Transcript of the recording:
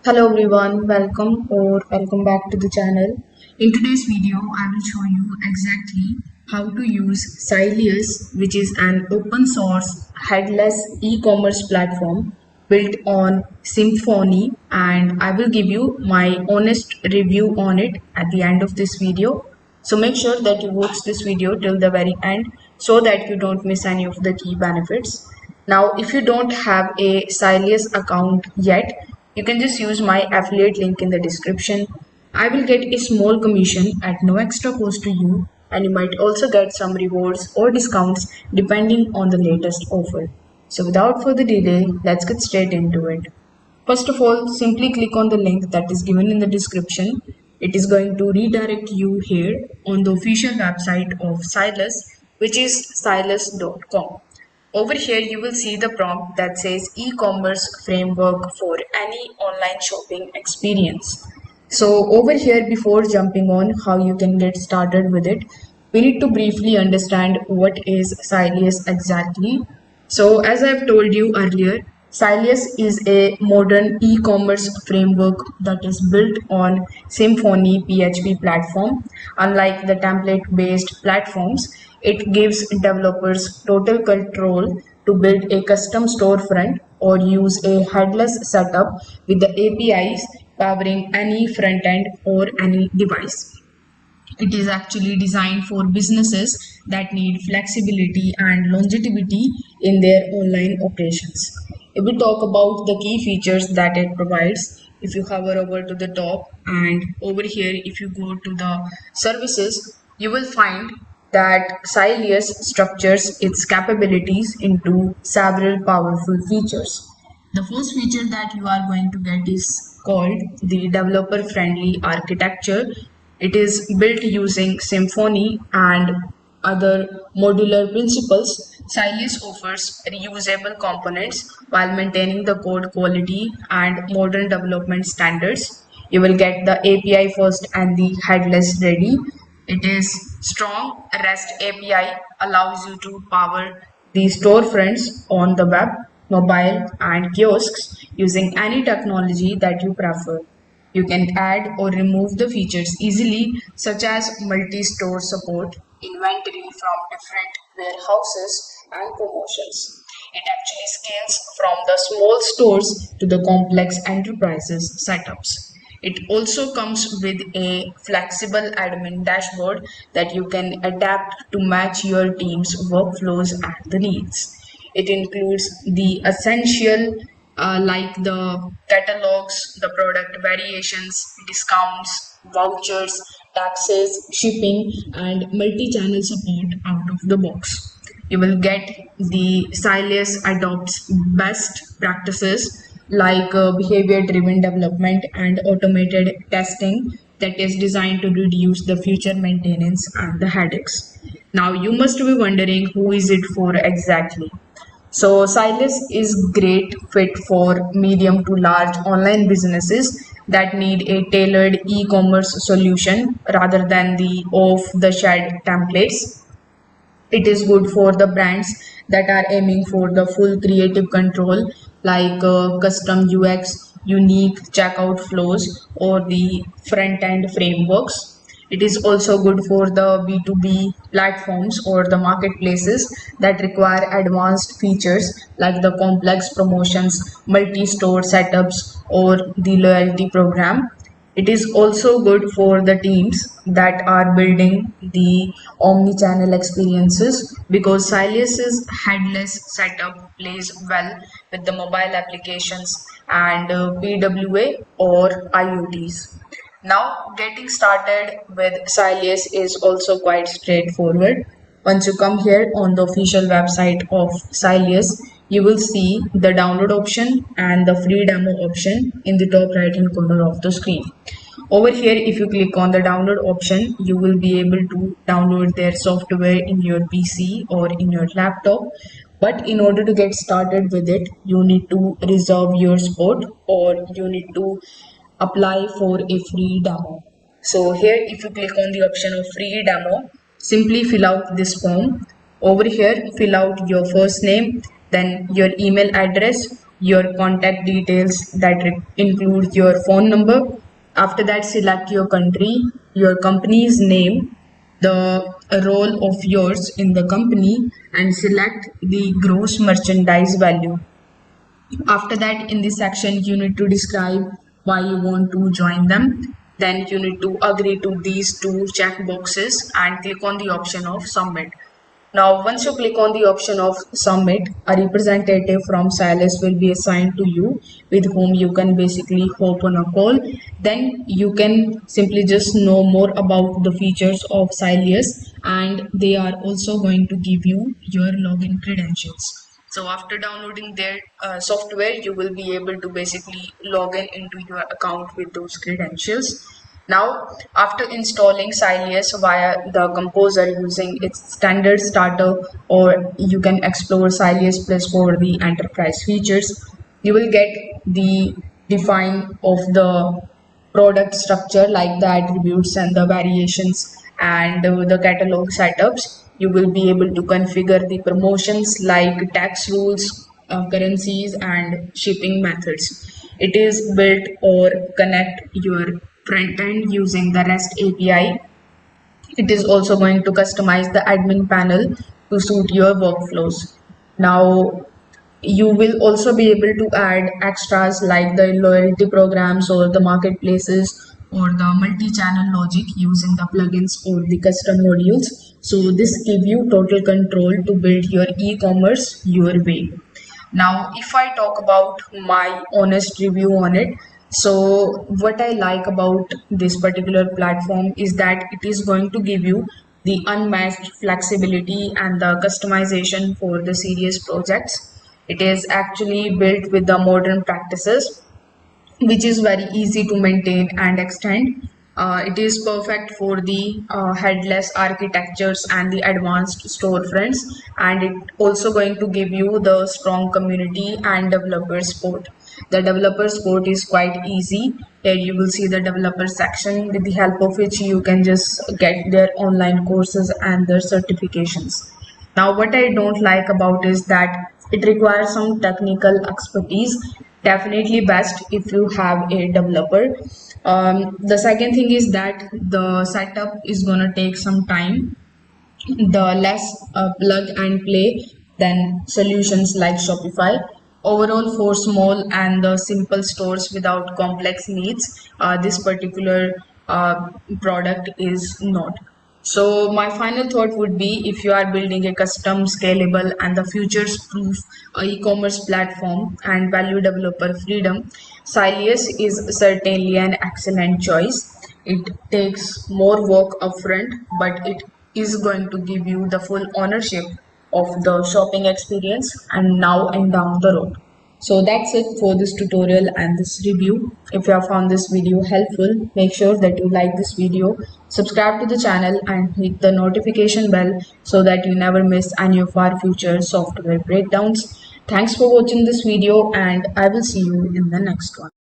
Hello everyone, welcome back to the channel. In today's video, I will show you exactly how to use Sylius, which is an open source headless e-commerce platform built on Symfony, and I will give you my honest review on it at the end of this video. So make sure that you watch this video till the very end so that you don't miss any of the key benefits. Now, if you don't have a Sylius account yet, you can just use my affiliate link in the description. I will get a small commission at no extra cost to you, and you might also get some rewards or discounts depending on the latest offer. So without further delay, let's get straight into it. First of all, simply click on the link that is given in the description. It is going to redirect you here on the official website of Sylius, which is sylius.com. Over here, you will see the prompt that says e-commerce framework for any online shopping experience. So over here, before jumping on how you can get started with it, we need to briefly understand what is Sylius exactly. So as I've told you earlier, Sylius is a modern e-commerce framework that is built on Symfony PHP platform. Unlike the template-based platforms, it gives developers total control to build a custom storefront or use a headless setup with the APIs powering any front end or any device. It is actually designed for businesses that need flexibility and longevity in their online operations. If we talk about the key features that it provides, if you hover over to the top and over here, if you go to the services, you will find that Sylius structures its capabilities into several powerful features. The first feature that you are going to get is called the developer friendly architecture. It is built using Symfony and other modular principles. Sylius offers reusable components while maintaining the code quality and modern development standards. You will get the API first and the headless ready. It is strong. REST API allows you to power the storefronts on the web, mobile, and kiosks using any technology that you prefer. You can add or remove the features easily, such as multi-store support, inventory from different warehouses, and promotions. It actually scales from the small stores to the complex enterprises setups. It also comes with a flexible admin dashboard that you can adapt to match your team's workflows and the needs. It includes the essential like the catalogs, the product variations, discounts, vouchers, taxes, shipping, and multi-channel support out of the box. You will get the Sylius adopts best practices like behavior-driven development and automated testing that is designed to reduce the future maintenance and the headaches. Now you must be wondering who is it for exactly. So Sylius is great fit for medium to large online businesses that need a tailored e-commerce solution rather than the off-the-shelf templates. It is good for the brands that are aiming for the full creative control like custom UX, unique checkout flows, or the front end frameworks. It is also good for the B2B platforms or the marketplaces that require advanced features like the complex promotions, multi-store setups, or the loyalty program. It is also good for the teams that are building the omni-channel experiences because Sylius's headless setup plays well with the mobile applications and PWA or IoTs. Now, getting started with Sylius is also quite straightforward. Once you come here on the official website of Sylius, you will see the download option and the free demo option in the top right hand corner of the screen. Over here, if you click on the download option, you will be able to download their software in your PC or in your laptop. But in order to get started with it, you need to reserve your spot or you need to apply for a free demo. So here, if you click on the option of free demo, simply fill out this form. Over here, fill out your first name, then your email address, your contact details that include your phone number. After that, select your country, your company's name, the role of yours in the company, and select the gross merchandise value. After that, in this section, you need to describe why you want to join them. Then you need to agree to these two check boxes and click on the option of submit. Now, once you click on the option of submit, a representative from Sylius will be assigned to you, with whom you can basically hop on a call. Then you can simply just know more about the features of Sylius, and they are also going to give you your login credentials. So after downloading their software, you will be able to basically log in into your account with those credentials. Now, after installing Sylius via the composer using its standard starter, or you can explore Sylius Plus for the enterprise features, you will get the define of the product structure, like the attributes and the variations, and the catalog setups. You will be able to configure the promotions like tax rules, currencies, and shipping methods. It is built or connect your front end using the REST API. It is also going to customize the admin panel to suit your workflows. Now, you will also be able to add extras like the loyalty programs or the marketplaces or the multi-channel logic using the plugins or the custom modules. So this give you total control to build your e-commerce your way. Now, if I talk about my honest review on it, so what I like about this particular platform is that it is going to give you the unmatched flexibility and the customization for the serious projects. It is actually built with the modern practices, which is very easy to maintain and extend. It is perfect for the headless architectures and the advanced storefronts, and it also going to give you the strong community and developer support. The developer support is quite easy. Here you will see the developer section, with the help of which you can just get their online courses and their certifications. Now, what I don't like about is that it requires some technical expertise. Definitely best if you have a developer. The second thing is that the setup is gonna take some time. The less plug and play than solutions like Shopify. Overall, for small and the simple stores without complex needs, this particular product is not. So my final thought would be, if you are building a custom, scalable, and the futures proof e-commerce platform and value developer freedom, Sylius is certainly an excellent choice. It takes more work upfront, but it is going to give you the full ownership of the shopping experience and now and down the road. So that's it for this tutorial and this review. If you have found this video helpful, make sure that you like this video, subscribe to the channel, and hit the notification bell so that you never miss any of our future software breakdowns. Thanks for watching this video, and I will see you in the next one.